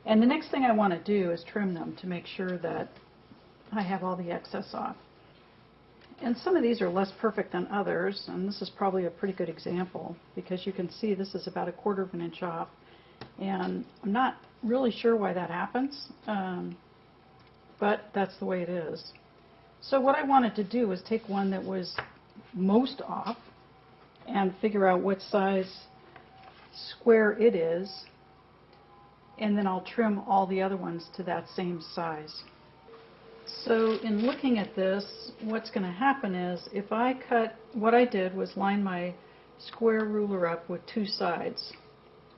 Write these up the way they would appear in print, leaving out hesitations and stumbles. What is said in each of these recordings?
And the next thing I want to do is trim them to make sure that I have all the excess off. And some of these are less perfect than others, and this is probably a pretty good example because you can see this is about 1/4 of an inch off, and I'm not really sure why that happens, but that's the way it is. So what I wanted to do was take one that was most off and figure out what size square it is, and then I'll trim all the other ones to that same size. So in looking at this, what's going to happen is if I cut, what I did was line my square ruler up with 2 sides.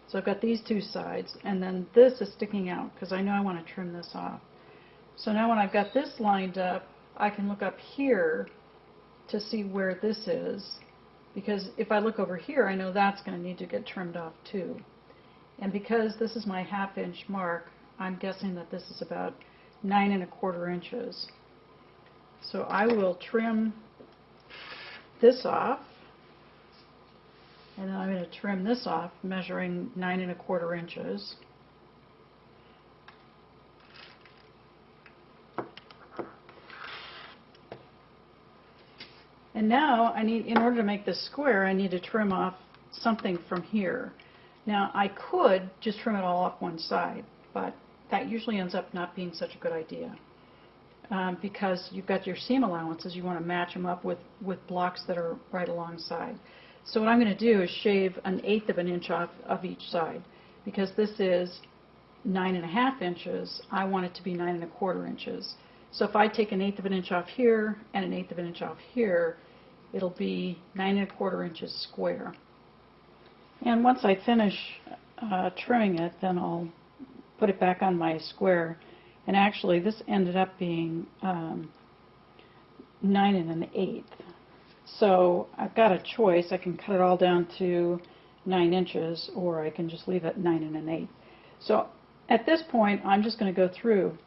So I've got these 2 sides, and then this is sticking out because I know I want to trim this off. So now when I've got this lined up, I can look up here to see where this is, because if I look over here, I know that's going to need to get trimmed off too. And because this is my 1/2 inch mark, I'm guessing that this is about 9 1/4 inches. So I will trim this off, and then I'm going to trim this off, measuring 9 1/4 inches. And now I need, in order to make this square, I need to trim off something from here. Now I could just trim it all off one side, but that usually ends up not being such a good idea because you've got your seam allowances. You want to match them up with blocks that are right alongside. So what I'm going to do is shave 1/8 of an inch off of each side. Because this is 9 1/2 inches, I want it to be 9 1/4 inches. So if I take 1/8 of an inch off here and 1/8 of an inch off here, it'll be 9 1/4 inches square. And once I finish trimming it, then I'll put it back on my square, and actually this ended up being 9 1/8. So I've got a choice. I can cut it all down to 9 inches, or I can just leave it 9 1/8. So at this point, I'm just going to go through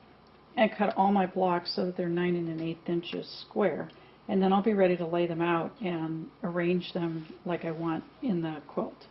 and cut all my blocks so that they're 9 1/8 inches square, and then I'll be ready to lay them out and arrange them like I want in the quilt.